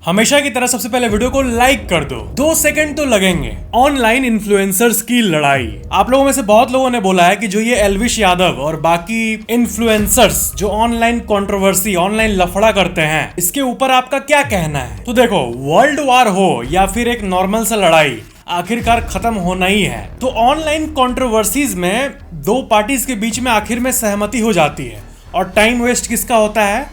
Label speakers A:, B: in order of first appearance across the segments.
A: हमेशा की तरह सबसे पहले वीडियो को लाइक कर दो, 2 सेकंड तो लगेंगे। ऑनलाइन इन्फ्लुएंसर्स की लड़ाई। आप लोगों में से बहुत लोगों ने बोला है कि जो ये एल्विश यादव और बाकी इन्फ्लुएंसर्स जो ऑनलाइन कंट्रोवर्सी, ऑनलाइन लफड़ा करते हैं, इसके ऊपर आपका क्या कहना है। तो देखो, वर्ल्ड वॉर हो या फिर एक नॉर्मल सा लड़ाई, आखिरकार खत्म होना ही है। तो ऑनलाइन कंट्रोवर्सीज में दो पार्टीज के बीच में आखिर में सहमति हो जाती है और टाइम वेस्ट किसका होता है?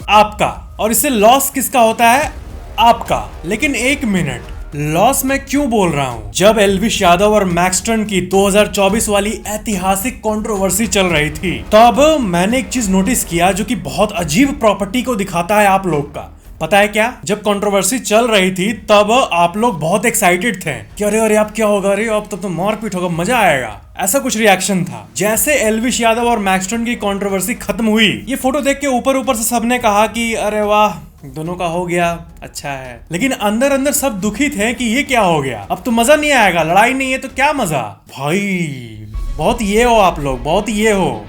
A: आपका। और इससे लॉस किसका होता है? आपका। लेकिन एक मिनट, लॉस मैं क्यों बोल रहा हूं? जब एल्विश यादव और मैक्सटन की 2024 वाली ऐतिहासिक कंट्रोवर्सी चल रही थी, तब मैंने एक चीज नोटिस किया जो कि बहुत अजीब प्रॉपर्टी को दिखाता है आप लोग का। पता है क्या? जब कंट्रोवर्सी चल रही थी तब आप लोग बहुत एक्साइटेड थे कि अरे अरे अब क्या होगा, अरे अब तो मारपीट होगा, मजा आएगा, ऐसा कुछ रिएक्शन था। जैसे एल्विश यादव और मैक्सटन की कंट्रोवर्सी खत्म हुई, ये फोटो देख के ऊपर ऊपर से सबने कहा कि अरे वाह, दोनों का हो गया, अच्छा है। लेकिन अंदर अंदर सब दुखी थे कि ये क्या हो गया, अब तो मजा नहीं आएगा, लड़ाई नहीं है तो क्या मजा। भाई बहुत ये हो आप लोग, बहुत ये हो,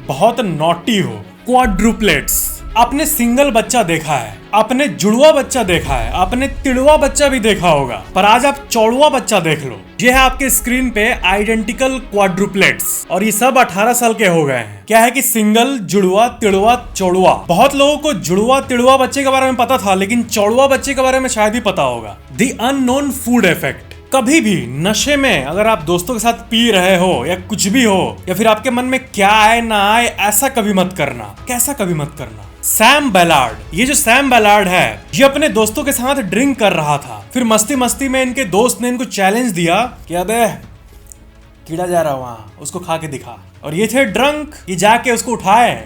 A: बहुत नॉटी हो। क्वाड्रुप्लेट्स। आपने सिंगल बच्चा देखा है, आपने जुड़वा बच्चा देखा है, आपने तिड़वा बच्चा भी देखा होगा, पर आज आप चौड़वा बच्चा देख लो। ये है आपके स्क्रीन पे आइडेंटिकल क्वाड्रुप्लेट्स और ये सब 18 साल के हो गए हैं। क्या है कि सिंगल, जुड़वा, तिड़वा, चौड़वा। बहुत लोगों को जुड़वा तिड़वा बच्चे के बारे में पता था, लेकिन चौड़वा बच्चे के बारे में शायद ही पता होगा। The unknown food effect. कभी भी नशे में अगर आप दोस्तों के साथ पी रहे हो या कुछ भी हो, या फिर आपके मन में क्या आए ना आए, ऐसा कभी मत करना। कैसा कभी मत करना। सैम बेलार्ड, ये जो सैम बेलार्ड है, ये अपने दोस्तों के साथ ड्रिंक कर रहा था। फिर मस्ती मस्ती में इनके दोस्त ने इनको चैलेंज दिया कि अबे कीड़ा जा रहा वहां, उसको खा के दिखा। और ये थे ड्रंक, ये जाके उसको उठाए,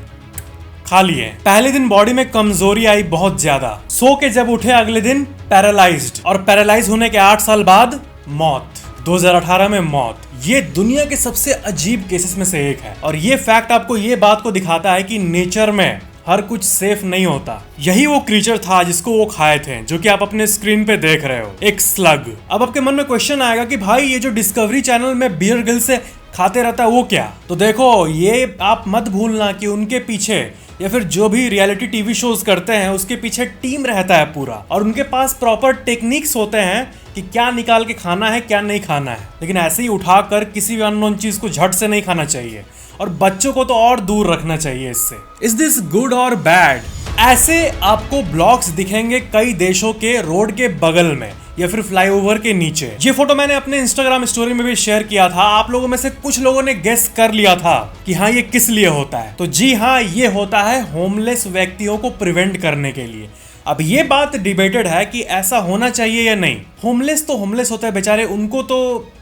A: खा लिए। पहले दिन बॉडी में कमजोरी आई बहुत ज्यादा, सो के जब उठे अगले दिन पैरालाइज्ड, और पैरालाइज होने के 8 साल बाद मौत। 2018 में मौत। ये दुनिया के सबसे अजीब केसेस में से एक है। और ये फैक्ट आपको ये बात को दिखाता है कि नेचर में हर कुछ सेफ नहीं होता। यही वो क्रीचर था जिसको वो खाए थे, जो कि आप अपने स्क्रीन पे देख रहे हो, एक स्लग। अब आपके मन में क्वेश्चन आएगा कि भाई ये जो डिस्कवरी चैनल में बियर ग्रिल्स से खाते रहता है वो क्या? तो देखो, ये आप मत भूलना कि उनके पीछे या फिर जो भी रियलिटी टीवी शोज करते हैं उसके पीछे टीम रहता है पूरा, और उनके पास प्रॉपर टेक्निक्स होते हैं कि क्या निकाल के खाना है, क्या नहीं खाना है। लेकिन ऐसे ही उठाकर किसी भी अननोन चीज को झट से नहीं खाना चाहिए, और बच्चों को तो और दूर रखना चाहिए इससे। इज दिस गुड और बैड? ऐसे आपको ब्लॉग्स दिखेंगे कई देशों के रोड के बगल में या फिर फ्लाईओवर के नीचे। ये फोटो मैंने अपने इंस्टाग्राम स्टोरी में भी शेयर किया था। आप लोगों में से कुछ लोगों ने गेस कर लिया था कि हाँ ये किस लिए होता है। तो जी हाँ, ये होता है होमलेस व्यक्तियों को प्रिवेंट करने के लिए। अब ये बात डिबेटेड है कि ऐसा होना चाहिए या नहीं। होमलेस तो होमलेस होता है बेचारे, उनको तो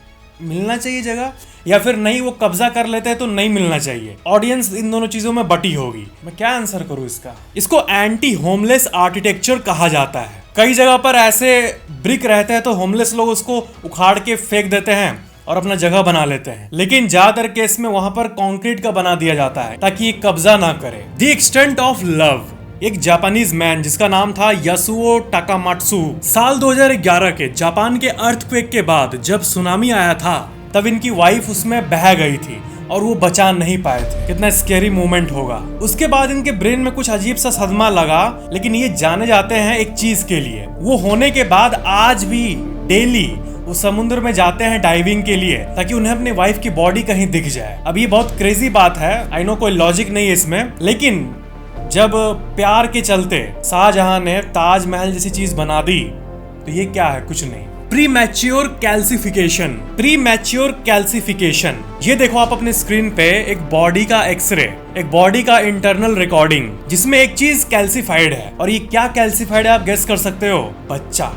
A: मिलना चाहिए जगह, या फिर नहीं वो कब्जा कर लेते हैं तो नहीं मिलना चाहिए। ऑडियंस इन दोनों चीजों में बटी होगी। मैं क्या आंसर करूं इसका? इसको एंटी होमलेस आर्किटेक्चर कहा जाता है। कई जगह पर ऐसे ब्रिक रहते हैं तो होमलेस लोग उसको उखाड़ के फेंक देते हैं और अपना जगह बना लेते हैं, लेकिन ज्यादातर केस में वहां पर कंक्रीट का बना दिया जाता है ताकि ये कब्जा ना करे। The extent of love. एक जापानीज मैन जिसका नाम था यासुओ टाकामात्सु, साल 2011 के जापान के अर्थक्वेक के बाद जब सुनामी आया था, तब इनकी वाइफ उसमें बह गई थी और वो बचा नहीं पाए थे। कितना स्कैरी मोमेंट होगा। उसके बाद इनके ब्रेन में कुछ अजीब सा सदमा लगा, लेकिन ये जाने जाते हैं एक चीज के लिए। वो होने के बाद आज भी डेली वो समुद्र में जाते हैं डाइविंग के लिए, ताकि उन्हें अपनी वाइफ की बॉडी कहीं दिख जाए। अब ये बहुत क्रेजी बात है, आई नो कोई लॉजिक नहीं है इसमें, लेकिन जब प्यार के चलते शाहजहां ने ताजमहल जैसी चीज बना दी, तो ये क्या है? कुछ नहीं। Premature calcification. प्रीमैच्योर कैल्सिफिकेशन, ये देखो आप अपने स्क्रीन पे एक बॉडी का एक्सरे, एक बॉडी का इंटरनल रिकॉर्डिंग, जिसमें एक चीज कैल्सिफाइड है। और ये क्या कैल्सिफाइड है आप गेस कर सकते हो? बच्चा,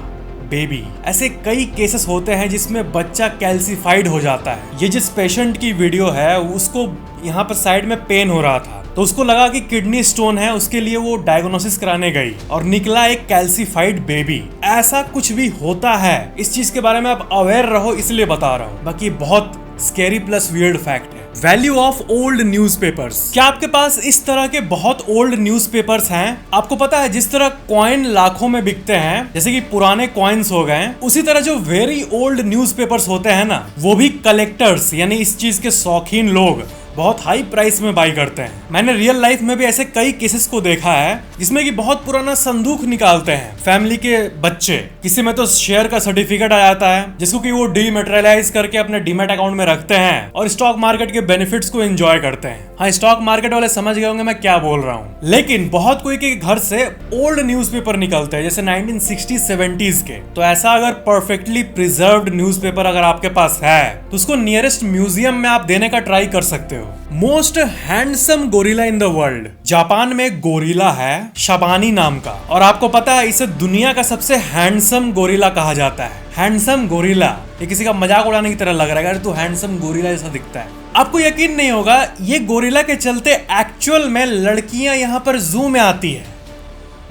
A: बेबी। ऐसे कई केसेस होते हैं जिसमें बच्चा कैल्सिफाइड हो जाता है। ये जिस पेशेंट की वीडियो है, उसको यहाँ पर साइड में पेन हो रहा था, तो उसको लगा कि किडनी स्टोन है, उसके लिए वो डायग्नोसिस कराने गई और निकला एक कैल्सिफाइड बेबी। ऐसा कुछ भी होता है, इस चीज के बारे में आप अवेयर रहो इसलिए बता रहा हूँ। बाकी बहुत स्कैरी प्लस वियर्ड फैक्ट है। Value of old newspapers. क्या आपके पास इस तरह के बहुत ओल्ड न्यूज़पेपर्स हैं? आपको पता है जिस तरह कॉइन लाखों में बिकते हैं, जैसे कि पुराने कॉइन्स हो गए, उसी तरह जो वेरी ओल्ड न्यूज़पेपर्स होते हैं ना, वो भी कलेक्टर्स यानी इस चीज के शौकीन लोग बहुत हाई प्राइस में बाई करते हैं। मैंने रियल लाइफ में भी ऐसे कई केसेस को देखा है जिसमें कि बहुत पुराना संदूक निकालते हैं फैमिली के बच्चे। किसी में तो शेयर का सर्टिफिकेट आ जाता है जिसको कि वो डीमैटेरियलाइज करके अपने डीमैट अकाउंट में रखते हैं और स्टॉक मार्केट के बेनिफिट्स को एंजॉय करते हैं। हाँ, स्टॉक मार्केट वाले समझ गए होंगे मैं क्या बोल रहा हूँ। लेकिन बहुत कोई के घर से ओल्ड न्यूज़पेपर निकलते हैं जैसे 1960s 70s के। तो ऐसा अगर परफेक्टली प्रिजर्व्ड न्यूज़पेपर अगर आपके पास है तो उसको नियरेस्ट म्यूजियम में आप देने का ट्राई कर सकते हो। Most handsome gorilla in the world, Japan में एक गोरिल्ला है शबानी नाम का, और आपको पता है इसे दुनिया का सबसे हैंडसम गोरिल्ला कहा जाता है। हैंडसम गोरिल्ला, ये किसी का मजाक उड़ाने की तरह लग रहा है, अगर तू हैंडसम गोरिल्ला जैसा दिखता है। आपको यकीन नहीं होगा, ये गोरिल्ला के चलते एक्चुअल में लड़कियां यहाँ पर जू में आती है।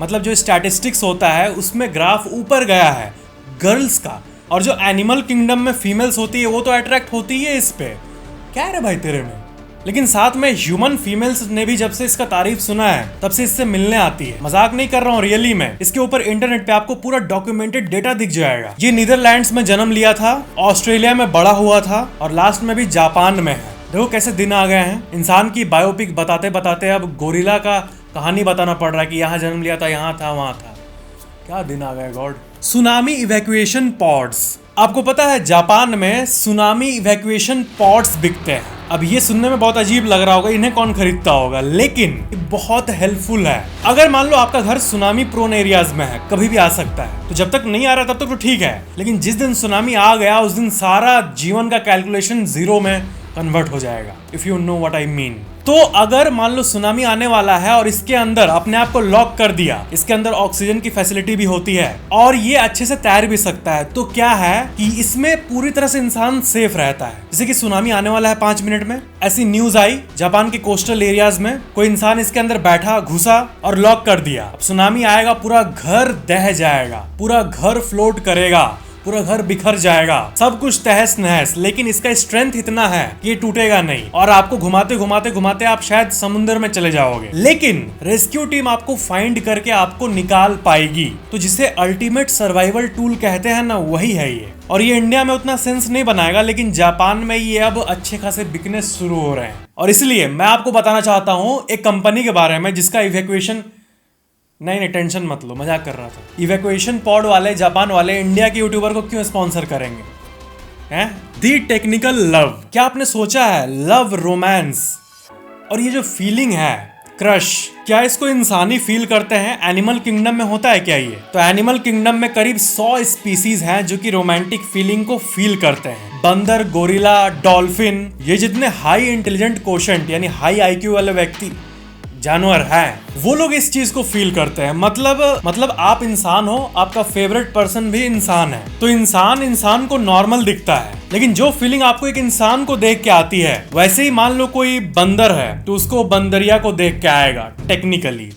A: मतलब जो स्टैटिस्टिक्स होता है उसमें ग्राफ ऊपर गया है गर्ल्स का, और जो एनिमल किंगडम में फीमेल्स होती है वो तो अट्रैक्ट होती है इस पे। क्या है रे भाई तेरे में। लेकिन साथ में ह्यूमन फीमेल्स ने भी जब से इसका तारीफ सुना है तब से इससे मिलने आती है। मजाक नहीं कर रहा हूँ, रियली में। इसके ऊपर इंटरनेट पे आपको पूरा डॉक्यूमेंटेड डेटा दिख जाएगा। ये नीदरलैंड्स में जन्म लिया था, ऑस्ट्रेलिया में बड़ा हुआ था और लास्ट में भी जापान में है। देखो कैसे दिन आ गए हैं। इंसान की बायोपिक बताते बताते अब गोरिल्ला का कहानी बताना पड़ रहा है कि यहाँ जन्म लिया था, यहाँ था, वहां था। क्या दिन आ गए गॉड। सुनामी इवैक्यूएशन पॉड्स, आपको पता है जापान में सुनामी इवैक्यूएशन पॉड्स बिकते हैं। अब ये सुनने में बहुत अजीब लग रहा होगा, इन्हें कौन खरीदता होगा, लेकिन बहुत हेल्पफुल है। अगर मान लो आपका घर सुनामी प्रोन एरियाज में है, कभी भी आ सकता है, तो जब तक नहीं आ रहा तब तक तो ठीक है, लेकिन जिस दिन सुनामी आ गया उस दिन सारा जीवन का कैलकुलेशन जीरो में कन्वर्ट हो जाएगा। If you know what I mean. तो अगर मान लो सुनामी आने वाला है और इसके अंदर अपने आप को लॉक कर दिया, इसके अंदर ऑक्सीजन की फैसिलिटी भी होती है और ये अच्छे से तैर भी सकता है, तो क्या है कि इसमें पूरी तरह से इंसान सेफ रहता है। जैसे कि सुनामी आने वाला है 5 मिनट में, ऐसी न्यूज आई जापान के कोस्टल एरियाज में, कोई इंसान इसके अंदर बैठा, घुसा और लॉक कर दिया। अब सुनामी आएगा, पूरा घर दह जाएगा, पूरा घर फ्लोट करेगा, पूरा घर बिखर जाएगा, सब कुछ तहस नहस। लेकिन इसका स्ट्रेंथ इतना है कि ये टूटेगा नहीं और आपको घुमाते घुमाते घुमाते आप शायद समुद्र में चले जाओगे, लेकिन रेस्क्यू टीम आपको फाइंड करके आपको निकाल पाएगी। तो जिसे अल्टीमेट सर्वाइवल टूल कहते हैं ना, वही है ये। और ये इंडिया में उतना सेंस नहीं बनाएगा, लेकिन जापान में ये अब अच्छे खासे बिकने शुरू हो रहे हैं। और इसलिए मैं आपको बताना चाहता हूँ एक कंपनी के बारे में जिसका इवैक्यूएशन, नहीं टेंशन मत लो, मजाक कर रहा था। इवैक्यूएशन पॉड वाले जापान वाले इंडिया के यूट्यूबर को क्यों स्पॉन्सर करेंगे हैं? दी टेक्निकल लव। क्या आपने सोचा है लव, रोमांस और ये जो फीलिंग है क्रश, क्या इसको इंसानी फील करते हैं? एनिमल किंगडम में होता है क्या ये? तो एनिमल किंगडम में करीब 100 स्पीसीज हैं जो कि रोमांटिक फीलिंग को फील करते हैं। बंदर, गोरिल्ला, डॉल्फिन, ये जितने हाई इंटेलिजेंट कोशेंट यानी हाई आईक्यू वाले व्यक्ति जानवर हैं, वो लोग इस चीज को फील करते हैं। मतलब आप इंसान हो, आपका फेवरेट पर्सन भी इंसान है, तो इंसान को नॉर्मल दिखता है, लेकिन जो फीलिंग आपको एक इंसान को देख के आती है, वैसे ही मान लो कोई बंदर है तो उसको बंदरिया को देख के आएगा। टेक्निकली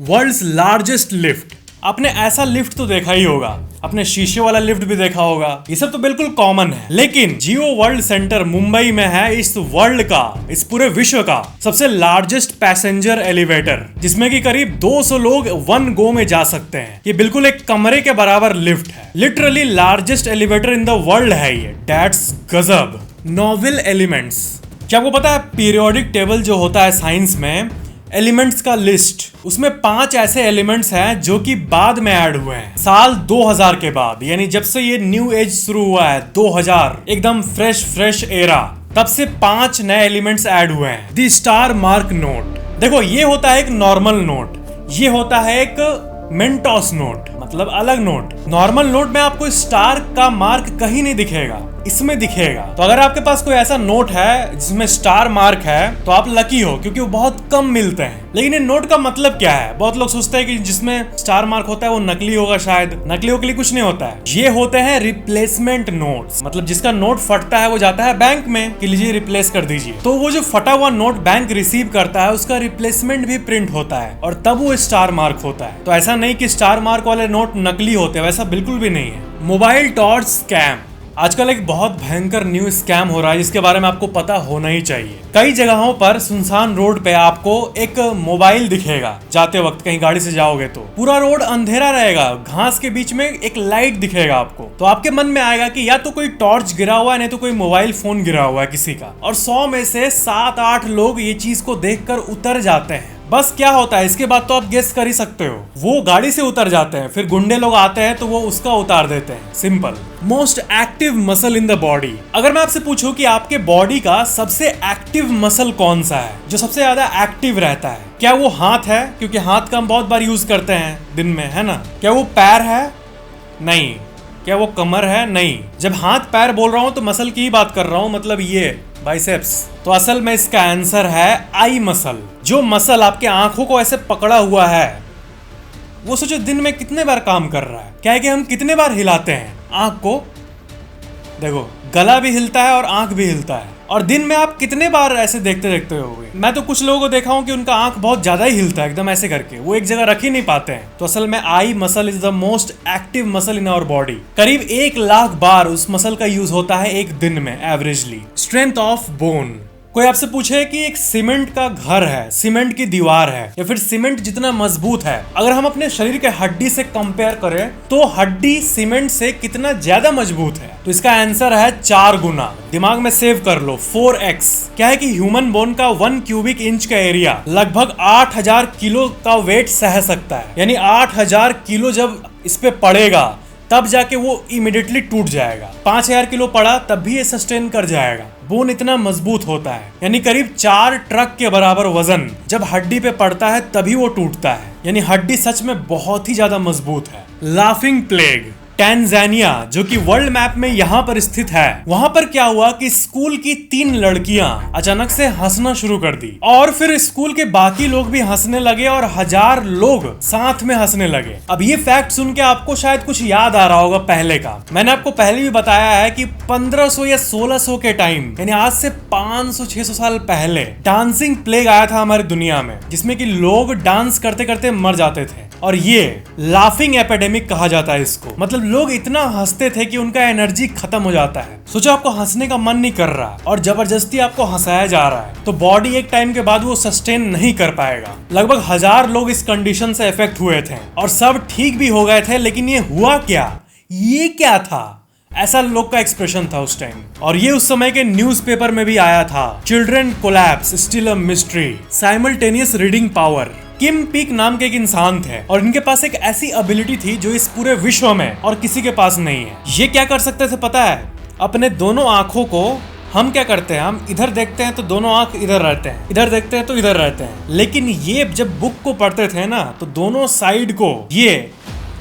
A: वर्ल्ड्स लार्जेस्ट लिफ्ट, आपने ऐसा लिफ्ट तो देखा ही होगा, अपने शीशे वाला लिफ्ट भी देखा होगा, ये सब तो बिल्कुल कॉमन है। लेकिन जियो वर्ल्ड सेंटर मुंबई में है इस वर्ल्ड का, इस पूरे विश्व का सबसे लार्जेस्ट पैसेंजर एलिवेटर, जिसमें कि करीब 200 लोग वन गो में जा सकते हैं। ये बिल्कुल एक कमरे के बराबर लिफ्ट है, literally largest elevator in the world है ये। दैट्स गजब। नोवेल एलिमेंट्स, क्या आपको पता है पीरियोडिक टेबल जो होता है साइंस में, एलिमेंट्स का लिस्ट, उसमें 5 ऐसे एलिमेंट्स हैं जो कि बाद में ऐड हुए हैं साल 2000 के बाद, यानी जब से ये न्यू एज शुरू हुआ है 2000, एकदम फ्रेश एरा, तब से 5 नए एलिमेंट्स ऐड हुए हैं। द स्टार मार्क नोट, देखो ये होता है एक नॉर्मल नोट, ये होता है एक मेंटोस नोट, मतलब अलग नोट। नॉर्मल नोट में आपको स्टार का मार्क कहीं नहीं दिखेगा, इसमें दिखेगा। तो अगर आपके पास कोई ऐसा नोट है जिसमें स्टार मार्क है तो आप लकी हो, क्योंकि वो बहुत कम मिलते हैं। लेकिन इन नोट का मतलब क्या है? बहुत लोग सोचते हैं कि जिसमें स्टार मार्क होता है वो नकली होगा, शायद नकली के लिए कुछ नहीं होता है। ये होते हैं रिप्लेसमेंट नोट्स, मतलब जिसका नोट फटता है वो जाता है बैंक में कि लीजिए रिप्लेस कर दीजिए, तो वो जो फटा हुआ नोट बैंक रिसीव करता है उसका रिप्लेसमेंट भी प्रिंट होता है और तब वो स्टार मार्क होता है। तो ऐसा नहीं कि स्टार मार्क वाले नोट नकली होते हैं, वैसा बिल्कुल भी नहीं है। मोबाइल टॉर्च स्कैम, आजकल एक बहुत भयंकर न्यू स्कैम हो रहा है जिसके बारे में आपको पता होना ही चाहिए। कई जगहों पर सुनसान रोड पे आपको एक मोबाइल दिखेगा, जाते वक्त कहीं गाड़ी से जाओगे तो पूरा रोड अंधेरा रहेगा, घास के बीच में एक लाइट दिखेगा आपको, तो आपके मन में आएगा कि या तो कोई टॉर्च गिरा हुआ है, नहीं तो कोई मोबाइल फोन गिरा हुआ है किसी का। और 100 में से 7-8 लोग ये चीज को देखकर उतर जाते हैं। बस क्या होता है इसके बाद तो आप गेस कर ही सकते हो, वो गाड़ी से उतर जाते हैं, फिर गुंडे लोग आते हैं तो वो उसका उतार देते हैं। Simple. Most active muscle in the body. अगर मैं आपसे पूछूं कि आपके बॉडी का सबसे एक्टिव मसल कौन सा है, जो सबसे ज्यादा एक्टिव रहता है, क्या वो हाथ है? क्योंकि हाथ का हम बहुत बार यूज करते हैं दिन में, है ना। क्या वो पैर है? नहीं। क्या वो कमर है? नहीं। जब हाथ पैर बोल रहा हूं तो मसल की ही बात कर रहा हूं, मतलब ये बाइसेप्स। तो असल में इसका आंसर है आई मसल। जो मसल आपके आंखों को ऐसे पकड़ा हुआ है, वो सोचो दिन में कितने बार काम कर रहा है। क्या है कि हम कितने बार हिलाते हैं आंख को, देखो गला भी हिलता है और आंख भी हिलता है। और दिन में आप कितने बार ऐसे देखते देखते होगे। मैं तो कुछ लोगों को देखा हूं कि उनका आंख बहुत ज्यादा ही हिलता है, एकदम ऐसे करके, वो एक जगह रख ही नहीं पाते हैं। तो असल में eye muscle is the most active muscle in our body. करीब 1 लाख बार उस मसल का यूज होता है एक दिन में एवरेजली। Strength of bone. कोई आपसे पूछे कि एक सीमेंट का घर है, सीमेंट की दीवार है, या फिर सीमेंट जितना मजबूत है, अगर हम अपने शरीर के हड्डी से कंपेयर करें तो हड्डी सीमेंट से कितना ज्यादा मजबूत है? तो इसका आंसर है 4 गुना। दिमाग में सेव कर लो, 4x। क्या है कि ह्यूमन बोन का 1 क्यूबिक इंच का एरिया लगभग 8000 किलो का वेट सह सकता है। यानी 8000 किलो जब इस पे पड़ेगा तब जाके वो इमिडिएटली टूट जाएगा। 5000 किलो पड़ा तब भी ये सस्टेन कर जाएगा। बोन इतना मजबूत होता है, यानी करीब 4 ट्रक के बराबर वजन जब हड्डी पे पड़ता है तभी वो टूटता है। यानी हड्डी सच में बहुत ही ज्यादा मजबूत है। Laughing plague. टैंजानिया, जो कि वर्ल्ड मैप में यहाँ पर स्थित है, वहां पर क्या हुआ कि स्कूल की 3 लड़कियां अचानक से हंसना शुरू कर दी और फिर स्कूल के बाकी लोग भी हंसने लगे और 1000 लोग साथ में हंसने लगे। अब ये फैक्ट सुन के आपको शायद कुछ याद आ रहा होगा पहले का। मैंने आपको पहले भी बताया है कि 1500 या 1600 के टाइम, यानी आज से 500-600 साल पहले डांसिंग प्लेग आया था हमारी दुनिया में, जिसमें कि लोग डांस करते करते मर जाते थे। और ये लाफिंग एपिडेमिक कहा जाता है इसको। मतलब लोग इतना हंसते थे कि उनका एनर्जी खत्म हो जाता है। सोचो आपको हंसने का मन नहीं कर रहा और जबरदस्ती आपको हंसाया जा रहा है, तो बॉडी एक टाइम के बाद वो सस्टेन नहीं कर पाएगा। लगभग 1000 लोग इस कंडीशन से इफेक्ट हुए थे और सब ठीक भी हो गए थे। लेकिन ये हुआ क्या, ये क्या था, ऐसा लोग का एक्सप्रेशन था उस टाइम। और ये उस समय के न्यूज़पेपर में भी आया था। Children collapse still a mystery, simultaneous reading power. Kim peak नाम के एक इंसान थे और इनके पास एक ऐसी एबिलिटी थी जो इस पूरे विश्व में और किसी के पास नहीं है। ये क्या कर सकते थे पता है? अपने दोनों आंखों को हम क्या करते हैं, हम इधर देखते हैं तो दोनों आंख इधर रहते हैं, इधर देखते हैं तो इधर रहते हैं। लेकिन ये जब बुक को पढ़ते थे ना, तो दोनों साइड को ये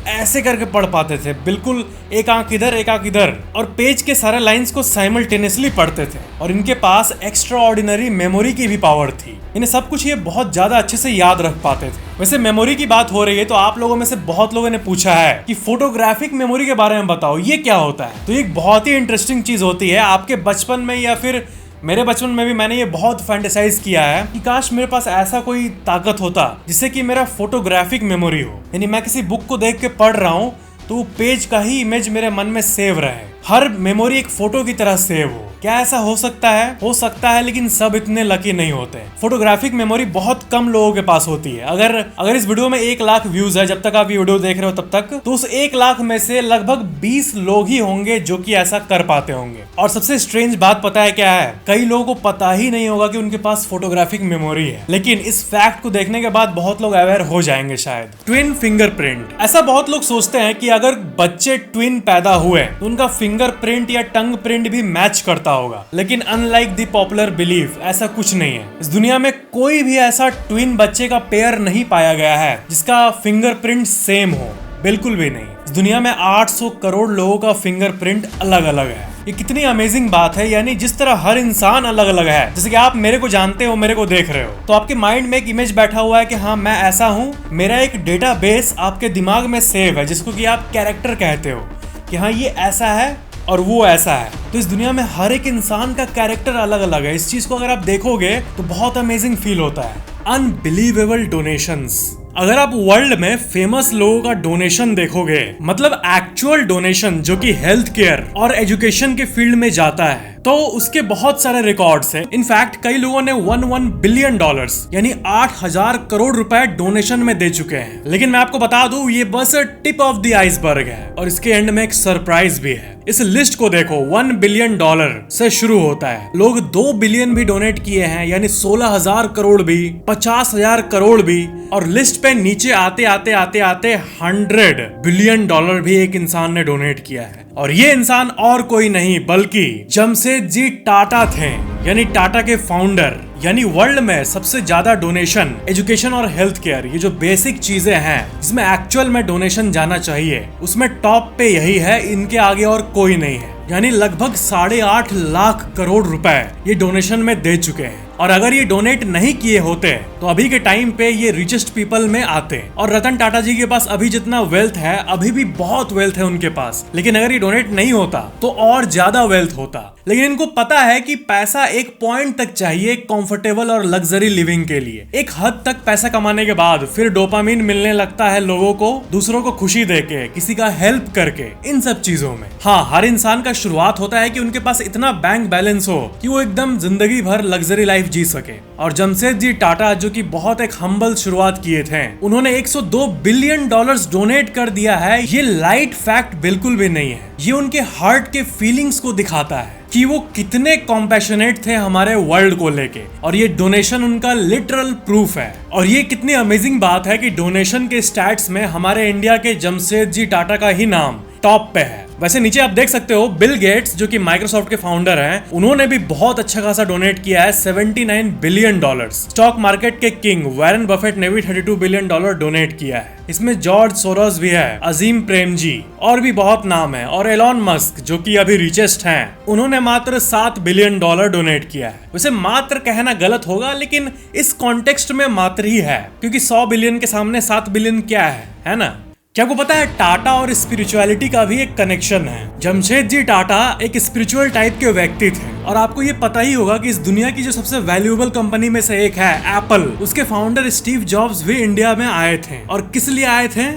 A: ऐसे करके पढ़ पाते थे, बिल्कुल एक आंख इधर एक आंख इधर, और पेज के सारे लाइंस को साइमल्टेनियसली पढ़ते थे। और इनके पास एक्स्ट्रा ऑर्डिनरी मेमोरी की भी पावर थी। इन्हें सब कुछ ये बहुत ज्यादा अच्छे से याद रख पाते थे। वैसे मेमोरी की बात हो रही है तो आप लोगों में से बहुत लोगों ने पूछा है कि फोटोग्राफिक मेमोरी के बारे में बताओ, ये क्या होता है। तो ये एक बहुत ही इंटरेस्टिंग चीज होती है। आपके बचपन में या फिर मेरे बचपन में भी मैंने ये बहुत फैंटेसाइज किया है कि काश मेरे पास ऐसा कोई ताकत होता जिससे कि मेरा फोटोग्राफिक मेमोरी हो। यानी मैं किसी बुक को देख के पढ़ रहा हूँ तो वो पेज का ही इमेज मेरे मन में सेव रहे, हर मेमोरी एक फोटो की तरह सेव हो। क्या ऐसा हो सकता है? हो सकता है, लेकिन सब इतने लकी नहीं होते। फोटोग्राफिक मेमोरी बहुत कम लोगों के पास होती है। अगर इस वीडियो में 1 लाख व्यूज है, जब तक आप ये वीडियो देख रहे हो तब तक, तो उस 1 लाख में से लगभग 20 लोग ही होंगे जो कि ऐसा कर पाते होंगे। और सबसे स्ट्रेंज बात पता है क्या है? कई लोगों को पता ही नहीं होगा कि उनके पास फोटोग्राफिक मेमोरी है। लेकिन इस फैक्ट को देखने के बाद बहुत लोग अवेयर हो जाएंगे शायद। Twin fingerprint. ऐसा बहुत लोग सोचते हैं कि अगर बच्चे ट्विन पैदा हुए तो उनका फिंगरप्रिंट या टंग प्रिंट भी मैच करता होगा। लेकिन अनलाइक द पॉपुलर बिलीफ, ऐसा कुछ नहीं है। इस दुनिया में कोई भी ऐसा ट्विन बच्चे का पेयर नहीं पाया गया है जिसका फिंगरप्रिंट सेम हो, बिल्कुल भी नहीं। इस दुनिया में 800 करोड़ लोगों का फिंगरप्रिंट अलग अलग है। ये कितनी अमेजिंग बात है। यानी जिस तरह हर इंसान अलग अलग है, जैसे कि आप मेरे को जानते हो, मेरे को देख रहे हो, तो आपके माइंड में एक इमेज बैठा हुआ है कि हाँ मैं ऐसा हूँ। मेरा एक डेटाबेस आपके दिमाग में सेव है जिसको कि आप कैरेक्टर कहते हो कि हाँ ये ऐसा है और वो ऐसा है। तो इस दुनिया में हर एक इंसान का कैरेक्टर अलग अलग है। इस चीज को अगर आप देखोगे तो बहुत अमेजिंग फील होता है। Unbelievable donations. अगर आप वर्ल्ड में फेमस लोगों का डोनेशन देखोगे, मतलब एक्चुअल डोनेशन जो कि हेल्थ केयर और एजुकेशन के फील्ड में जाता है, तो उसके बहुत सारे रिकॉर्ड्स हैं। इनफैक्ट कई लोगों ने 1 बिलियन डॉलर्स यानी 8,000 करोड़ रुपए डोनेशन में दे चुके हैं। लेकिन मैं आपको बता दूं, ये बस टिप ऑफ द आइसबर्ग है और इसके एंड में एक सरप्राइज भी है। इस लिस्ट को देखो, 1 बिलियन डॉलर से शुरू होता है। लोग 2 बिलियन भी डोनेट किए हैं, यानी 16,000 करोड़ भी, 50,000 करोड़ भी, और लिस्ट पे नीचे आते आते आते आते 100 बिलियन डॉलर भी एक इंसान ने डोनेट किया है। और ये इंसान और कोई नहीं बल्कि जमशेदजी टाटा थे, यानी टाटा के फाउंडर। यानी वर्ल्ड में सबसे ज्यादा डोनेशन एजुकेशन और हेल्थ केयर, ये जो बेसिक चीजें हैं जिसमें एक्चुअल में डोनेशन जाना चाहिए, उसमें टॉप पे यही है, इनके आगे और कोई नहीं है। यानी लगभग 8.5 लाख करोड़ रुपए ये डोनेशन में दे चुके हैं। और अगर ये डोनेट नहीं किए होते तो अभी के टाइम पे ये रिचेस्ट पीपल में आते। और रतन टाटा जी के पास अभी जितना वेल्थ है, अभी भी बहुत वेल्थ है उनके पास, लेकिन अगर ये डोनेट नहीं होता तो और ज्यादा वेल्थ होता। लेकिन इनको पता है कि पैसा एक पॉइंट तक चाहिए कंफर्टेबल और लग्जरी लिविंग के लिए। एक हद तक पैसा कमाने के बाद फिर डोपामिन मिलने लगता है लोगों को, दूसरों को खुशी देके, किसी का हेल्प करके, इन सब चीजों में। हाँ, हर इंसान का शुरुआत होता है कि उनके पास इतना बैंक बैलेंस हो कि वो एकदम जिंदगी भर लग्जरी लाइफ जी सके। और जमशेदजी टाटा जो कि बहुत एक हम्बल शुरुआत किए थे, उन्होंने 102 बिलियन डॉलर्स डोनेट कर दिया है। ये लाइट फैक्ट बिल्कुल भी नहीं है, ये उनके हार्ट के फीलिंग्स को दिखाता है कि वो कितने कॉम्पैशनेट थे हमारे वर्ल्ड को लेके। और ये डोनेशन उनका लिटरल प्रूफ है। और ये कितनी अमेजिंग बात है कि डोनेशन के स्टैट्स में हमारे इंडिया के जमशेदजी टाटा का ही नाम टॉप पे है। वैसे नीचे आप देख सकते हो, बिल गेट्स जो कि माइक्रोसॉफ्ट के फाउंडर हैं, उन्होंने भी बहुत अच्छा खासा डोनेट किया है, 79 बिलियन डॉलर्स। स्टॉक मार्केट के किंग वॉरेन बफेट ने भी 32 बिलियन डॉलर डोनेट किया है। इसमें जॉर्ज सोरोस भी है, अजीम प्रेमजी, और भी बहुत नाम है। और एलॉन मस्क जो कि अभी रिचेस्ट हैं, उन्होंने मात्र 7 बिलियन डॉलर डोनेट किया है। वैसे मात्र कहना गलत होगा, लेकिन इस कॉन्टेक्स्ट में मात्र ही है, क्योंकि 100 बिलियन के सामने 7 बिलियन क्या है ना? क्या आपको पता है टाटा और स्पिरिचुअलिटी का भी एक कनेक्शन है। जमशेदजी टाटा एक स्पिरिचुअल टाइप के व्यक्ति थे। और आपको ये पता ही होगा कि इस दुनिया की जो सबसे वैल्यूएबल कंपनी में से एक है एप्पल, उसके फाउंडर स्टीव जॉब्स भी इंडिया में आए थे। और किस लिए आए थे?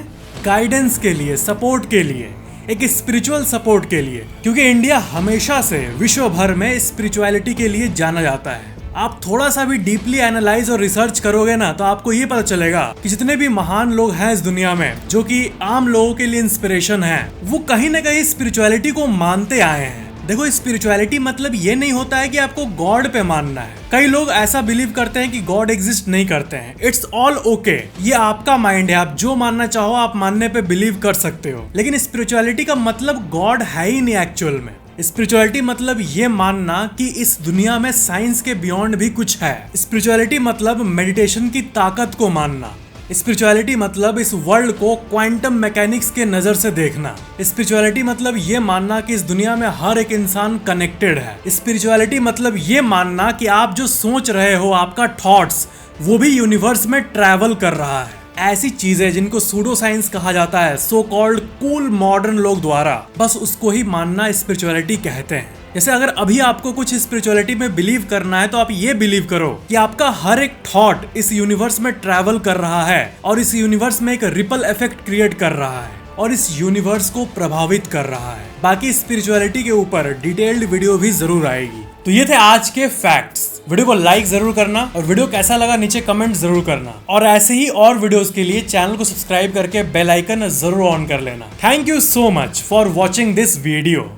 A: गाइडेंस के लिए, सपोर्ट के लिए, एक स्पिरिचुअल सपोर्ट के लिए। क्योंकि इंडिया हमेशा से विश्व भर में स्पिरिचुअलिटी के लिए जाना जाता है। आप थोड़ा सा भी डीपली एनालाइज और रिसर्च करोगे ना, तो आपको ये पता चलेगा कि जितने भी महान लोग हैं इस दुनिया में, जो कि आम लोगों के लिए इंस्पिरेशन हैं, वो कहीं ना कहीं स्पिरिचुअलिटी को मानते आए हैं। देखो, स्पिरिचुअलिटी मतलब ये नहीं होता है कि आपको गॉड पे मानना है। कई लोग ऐसा बिलीव करते हैं कि गॉड एग्जिस्ट नहीं करते हैं। इट्स ऑल ओके, ये आपका माइंड है, आप जो मानना चाहो आप मानने पे बिलीव कर सकते हो। लेकिन स्पिरिचुअलिटी का मतलब गॉड है ही नहीं एक्चुअल में। स्पिरिचुअलिटी मतलब ये मानना कि इस दुनिया में साइंस के बियॉन्ड भी कुछ है। स्पिरिचुअलिटी मतलब मेडिटेशन की ताकत को मानना। स्पिरिचुअलिटी मतलब इस वर्ल्ड को क्वांटम मैकेनिक्स के नजर से देखना। स्पिरिचुअलिटी मतलब ये मानना कि इस दुनिया में हर एक इंसान कनेक्टेड है। स्पिरिचुअलिटी मतलब ये मानना कि आप जो सोच रहे हो, आपका थॉट्स, वो भी यूनिवर्स में ट्रैवल कर रहा है। ऐसी चीजें जिनको सूडो साइंस कहा जाता है, सो कॉल्ड कूल मॉडर्न लोग द्वारा, बस उसको ही मानना स्पिरिचुअलिटी कहते हैं। जैसे अगर अभी आपको कुछ स्पिरिचुअलिटी में बिलीव करना है, तो आप ये बिलीव करो कि आपका हर एक थॉट इस यूनिवर्स में ट्रैवल कर रहा है और इस यूनिवर्स में एक रिपल इफेक्ट क्रिएट कर रहा है और इस यूनिवर्स को प्रभावित कर रहा है। बाकी स्पिरिचुअलिटी के ऊपर डिटेल्ड वीडियो भी जरूर आएगी। तो ये थे आज के फैक्ट्स। वीडियो को लाइक जरूर करना और वीडियो कैसा लगा नीचे कमेंट जरूर करना। और ऐसे ही और वीडियोस के लिए चैनल को सब्सक्राइब करके बेल आइकन जरूर ऑन कर लेना। Thank you so much for watching this video.